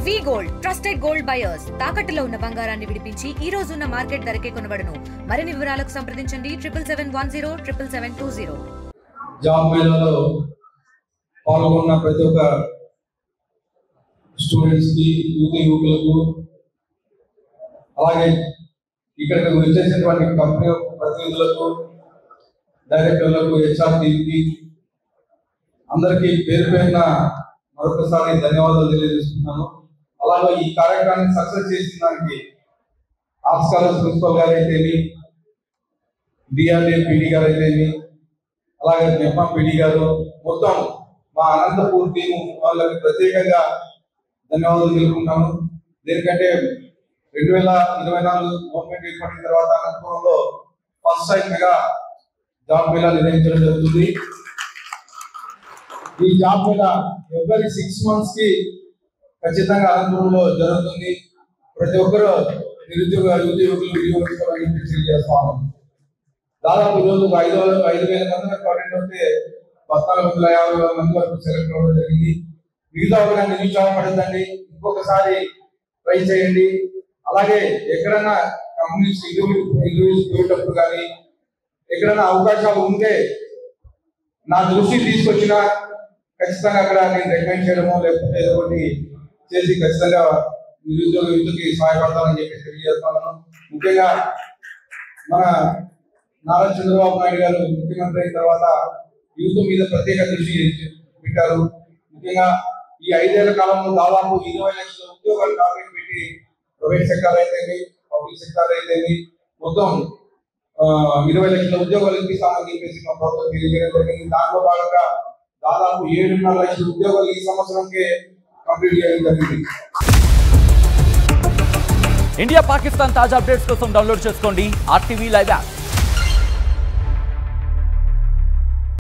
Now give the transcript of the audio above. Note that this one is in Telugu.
వి గోల్డ్ ట్రస్టెడ్ గోల్డ్ బయర్స్ తాకట్టులో ఉన్న బంగారాన్ని విడిపించి ఈ రోజు ఉన్న మార్కెట్ ధరకే కొనబడును. మరిన్ని వివరాలకు సంప్రదించండి 7710 జాబ్ మేళాలో పాల్గొన్న ప్రతి ఒక్క స్టూడెంట్స్ కి యువకులకు అలాగే ఇక్కడికి వచ్చేసినటువంటి కంపెనీ ప్రతినిధులకు డైరెక్టర్లకు హెచ్ఆర్ టీంకి అందరికీ పేరు పేరున మరొకసారి ధన్యవాదాలు తెలియజేస్తున్నాను. అలాగే ఈ కార్యక్రమాన్ని సక్సెస్ చేసిన దానికి ఆర్ట్స్ కాలేజ్ ప్రిన్సిపల్ గారు అయితేమి, డిఆర్డీ పీడీ గారు అయితేమి, అలాగే మెప్పా పీడీ గారు, మొత్తం మా అనంతపూర్ టీము వాళ్ళకి ప్రత్యేకంగా ధన్యవాదాలు తెలుపుకుంటాను. ఎందుకంటే 2024 గవర్నమెంట్ ఏర్పడిన తర్వాత అనంతపురంలో ఫస్ట్ టైం గా జాబ్ మేళా నిర్వహించడం జరుగుతుంది. ఈ జాబ్ మేళా ఎవరి 6 months కి ఖచ్చితంగా అనంతపురంలో జరుగుతుంది. ప్రతి ఒక్కరు నిరుద్యోగ యువకులు చేస్తాము. దాదాపు ఈరోజు 5,000 మంది అటెండ్ అవుతే 1,450 మంది వరకు సెలెక్ట్ అవ్వడం జరిగింది. మిగతా ఒక నిరుత్సాహపడద్దండి, ఇంకొకసారి ట్రై చేయండి. అలాగే ఎక్కడైనా కంపెనీస్ ఇవ్వటప్పుడు కానీ ఎక్కడైనా అవకాశాలు ఉంటే నా దృష్టికి తీసుకొచ్చినా ఖచ్చితంగా అక్కడ నేను రికమెండ్ చేయడమో లేకపోతే ఏదో ఒకటి చేసి ఖచ్చితంగా నిరుద్యోగ యువతకి సహాయపడతానని చెప్పి తెలియజేస్తున్నాను. ముఖ్యంగా మన నారా చంద్రబాబు నాయుడు గారు ముఖ్యమంత్రి అయిన తర్వాత యువత మీద ప్రత్యేక దృష్టి పెట్టారు. ముఖ్యంగా ఈ 5 ఏళ్ల కాలంలో దాదాపు 20 లక్షల ఉద్యోగాలు టార్గెట్ పెట్టి ప్రైవేట్ సెక్టార్ అయితేమి, పబ్లిక్ సెక్టార్ అయితేమి మొత్తం 20 లక్షల ఉద్యోగాలు ఇప్పిస్తామని చెప్పేసి మా ప్రభుత్వం తెలియజేయడం జరిగింది. దాంట్లో భాగంగా దాదాపు 7.5 లక్షల ఉద్యోగాలు ఈ సంవత్సరంకే కంప్లీట్ చేయడం జరిగింది. ఇండియా పాకిస్తాన్ తాజా అప్డేట్స్ కోసం డౌన్లోడ్ చేసుకోండి RTV లైవ్ యాప్.